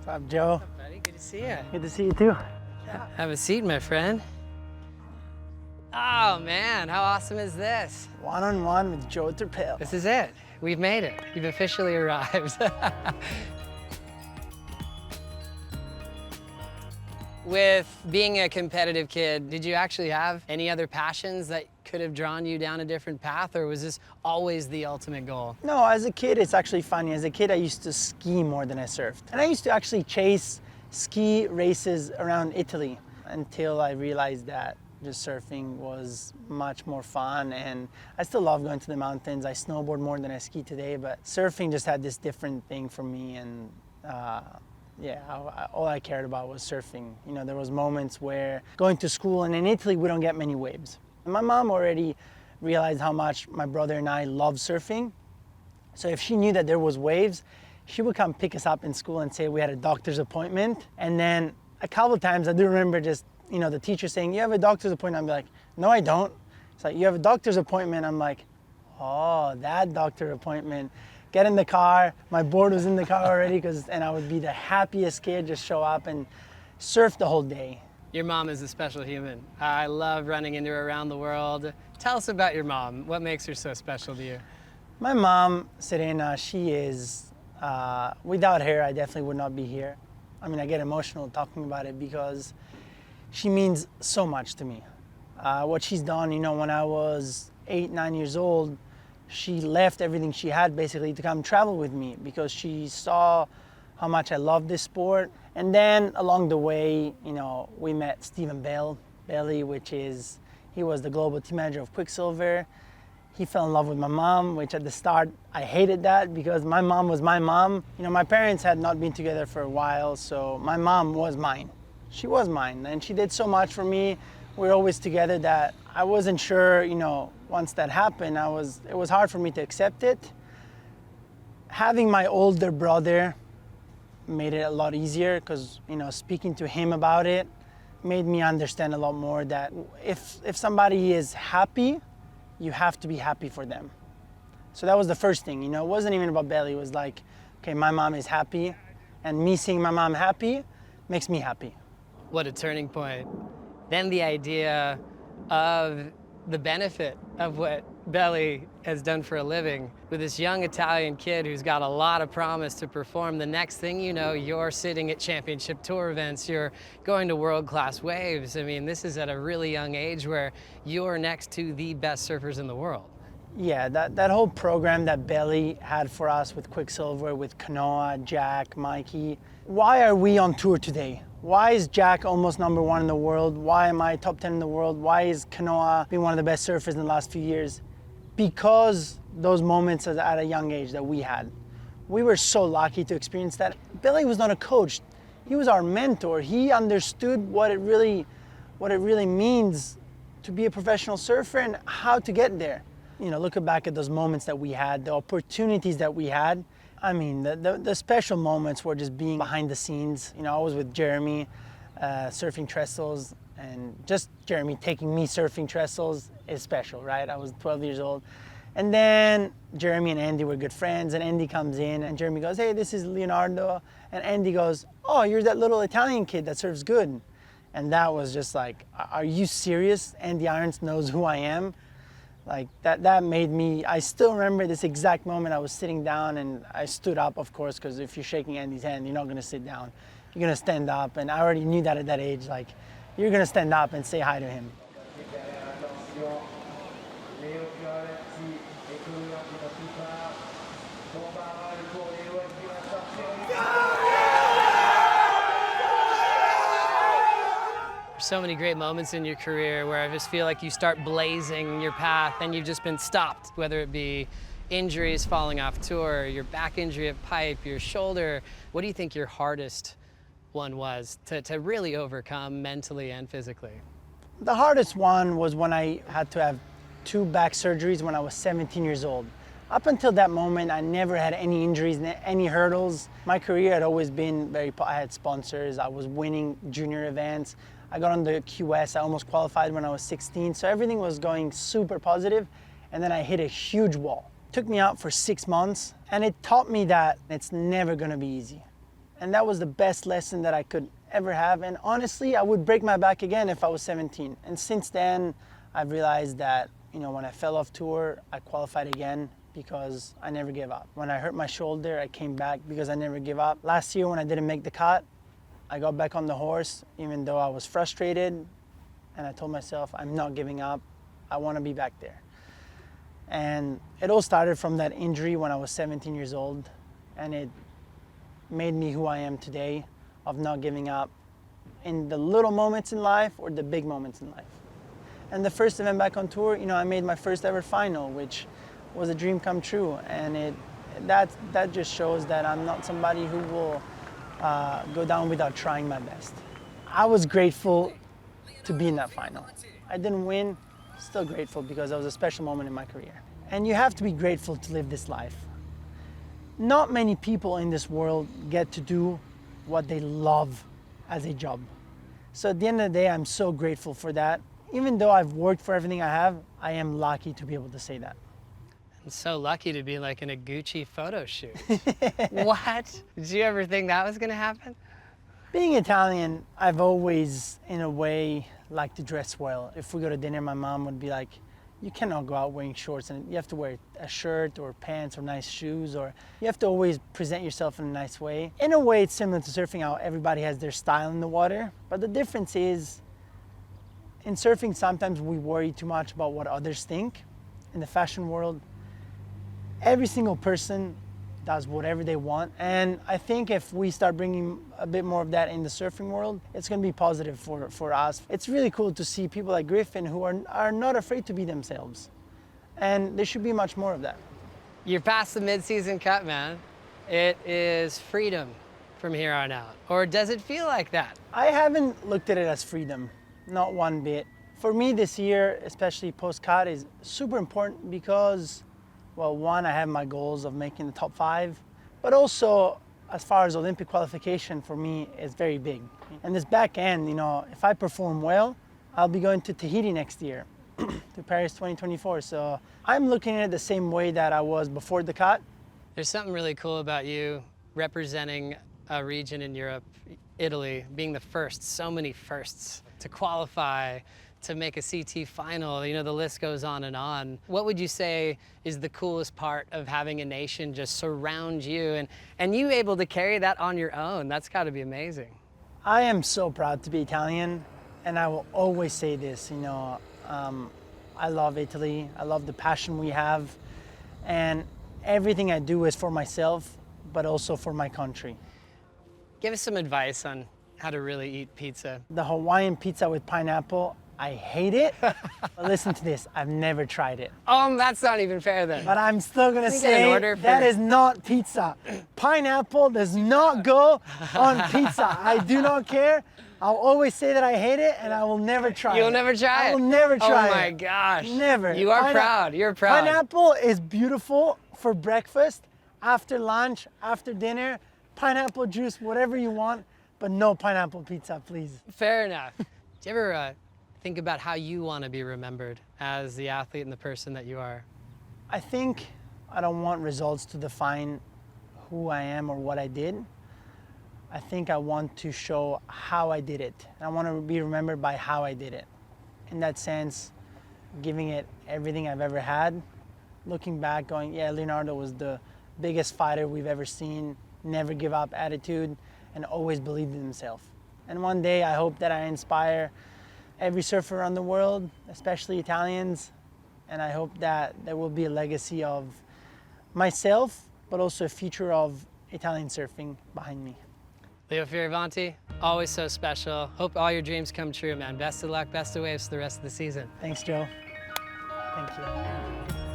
up, Joe? What's up, buddy? Good to see you. Good to see you too. Have a seat, my friend. Oh man, how awesome is this? One-on-one with Joe Turpel. This is it. We've made it. We've officially arrived. With being a competitive kid, did you actually have any other passions that could have drawn you down a different path, or was this always the ultimate goal? No, as a kid, it's actually funny. As a kid, I used to ski more than I surfed. And I used to actually chase ski races around Italy until I realized that just surfing was much more fun, and I still love going to the mountains. I snowboard more than I ski today, but surfing just had this different thing for me, and yeah, all I cared about was surfing. You know, there was moments where going to school, and in Italy we don't get many waves. And my mom already realized how much my brother and I love surfing, so if she knew that there was waves, she would come pick us up in school and say we had a doctor's appointment. And then a couple of times I do remember just, you know, the teacher saying, "You have a doctor's appointment." I'd be like, "No, I don't." It's like, "You have a doctor's appointment." I'm like, "Oh, that doctor appointment." Get in the car, my board was in the car already, and I would be the happiest kid, just show up and surf the whole day. Your mom is a special human. I love running into her around the world. Tell us about your mom. What makes her so special to you? My mom, Serena, she is, without her, I definitely would not be here. I mean, I get emotional talking about it because she means so much to me. What she's done, you know, when I was 8, 9 years old, she left everything she had basically to come travel with me because she saw how much I loved this sport. And then along the way, you know, we met Stephen Bailey, he was the global team manager of Quicksilver. He fell in love with my mom, which at the start, I hated that because my mom was my mom. You know, my parents had not been together for a while, so my mom was mine. She was mine, and she did so much for me. We were always together that I wasn't sure, you know, once that happened, it was hard for me to accept it. Having my older brother made it a lot easier because, you know, speaking to him about it made me understand a lot more that if somebody is happy, you have to be happy for them. So that was the first thing, you know, it wasn't even about Belly. It was like, okay, my mom is happy, and me seeing my mom happy makes me happy. What a turning point. Then the idea of the benefit of what Belly has done for a living with this young Italian kid who's got a lot of promise to perform. The next thing you know, you're sitting at championship tour events, you're going to world-class waves. I mean, this is at a really young age where you're next to the best surfers in the world. Yeah, that whole program that Belly had for us with Quicksilver, with Kanoa, Jack, Mikey. Why are we on tour today? Why is Jack almost #1 in the world? Why am I top 10 in the world? Why is Kanoa being one of the best surfers in the last few years? Because those moments at a young age that we had. We were so lucky to experience that. Belly was not a coach. He was our mentor. He understood what it really means to be a professional surfer and how to get there. You know, looking back at those moments that we had, the opportunities that we had, I mean, the special moments were just being behind the scenes. You know, I was with Jeremy surfing trestles, and just Jeremy taking me surfing trestles is special, right? I was 12 years old. And then Jeremy and Andy were good friends, and Andy comes in, and Jeremy goes, "Hey, this is Leonardo." And Andy goes, "Oh, you're that little Italian kid that surfs good." And that was just like, are you serious? Andy Irons knows who I am. Like that made me, I still remember this exact moment. I was sitting down and I stood up, of course, because if you're shaking Andy's hand, you're not gonna sit down. You're gonna stand up, and I already knew that at that age, like, you're gonna stand up and say hi to him. So many great moments in your career where I just feel like you start blazing your path and you've just been stopped, whether it be injuries, falling off tour, your back injury at pipe, your shoulder. What do you think your hardest one was to really overcome mentally and physically? The hardest one was when I had to have 2 back surgeries when I was 17 years old. Up until that moment, I never had any injuries, any hurdles. My career had always been I had sponsors, I was winning junior events. I got on the QS, I almost qualified when I was 16, so everything was going super positive, and then I hit a huge wall. It took me out for 6 months, and it taught me that it's never gonna be easy. And that was the best lesson that I could ever have. And honestly, I would break my back again if I was 17. And since then, I've realized that, you know, when I fell off tour, I qualified again because I never gave up. When I hurt my shoulder, I came back because I never give up. Last year when I didn't make the cut, I got back on the horse, even though I was frustrated. And I told myself, I'm not giving up. I want to be back there. And it all started from that injury when I was 17 years old. And it made me who I am today, of not giving up in the little moments in life or the big moments in life. And the first event back on tour, you know, I made my first ever final, which was a dream come true. And that just shows that I'm not somebody who will go down without trying my best. I was grateful to be in that final. I didn't win, still grateful because it was a special moment in my career. And you have to be grateful to live this life. Not many people in this world get to do what they love as a job. So at the end of the day, I'm so grateful for that. Even though I've worked for everything I have, I am lucky to be able to say that. And so lucky to be like in a Gucci photo shoot. What? Did you ever think that was gonna happen? Being Italian, I've always, in a way, liked to dress well. If we go to dinner, my mom would be like, you cannot go out wearing shorts and you have to wear a shirt or pants or nice shoes, or you have to always present yourself in a nice way. In a way, it's similar to surfing, how everybody has their style in the water. But the difference is, in surfing, sometimes we worry too much about what others think. In the fashion world, every single person does whatever they want. And I think if we start bringing a bit more of that in the surfing world, it's going to be positive for us. It's really cool to see people like Griffin who are not afraid to be themselves. And there should be much more of that. You're past the mid-season cut, man. It is freedom from here on out. Or does it feel like that? I haven't looked at it as freedom, not one bit. For me this year, especially post-cut, is super important because, well, one, I have my goals of making the top 5, but also as far as Olympic qualification for me is very big. And this back end, you know, if I perform well, I'll be going to Tahiti next year, to Paris 2024. So I'm looking at it the same way that I was before the cut. There's something really cool about you representing a region in Europe, Italy, being the first, so many firsts, to qualify, to make a CT final, you know, the list goes on and on. What would you say is the coolest part of having a nation just surround you and you able to carry that on your own? That's gotta be amazing. I am so proud to be Italian, and I will always say this, you know, I love Italy, I love the passion we have, and everything I do is for myself, but also for my country. Give us some advice on how to really eat pizza. The Hawaiian pizza with pineapple, I hate it. But listen to this, I've never tried it. That's not even fair then. But I'm still gonna Can we get an say order for- that is not pizza. Pineapple does not go on pizza. I do not care. I'll always say that I hate it, and I will never try it. You'll never try it? I will never try it. Oh my gosh. Never. You are proud, you're proud. Pineapple is beautiful for breakfast, after lunch, after dinner, pineapple juice, whatever you want, but no pineapple pizza, please. Fair enough. Do you ever think about how you want to be remembered as the athlete and the person that you are? I think I don't want results to define who I am or what I did. I think I want to show how I did it. And I want to be remembered by how I did it. In that sense, giving it everything I've ever had, looking back going, yeah, Leonardo was the biggest fighter we've ever seen, never give up attitude, and always believed in himself. And one day I hope that I inspire every surfer around the world, especially Italians, and I hope that there will be a legacy of myself, but also a future of Italian surfing behind me. Leo Fioravanti, always so special. Hope all your dreams come true, man. Best of luck, best of waves for the rest of the season. Thanks, Joe. Thank you.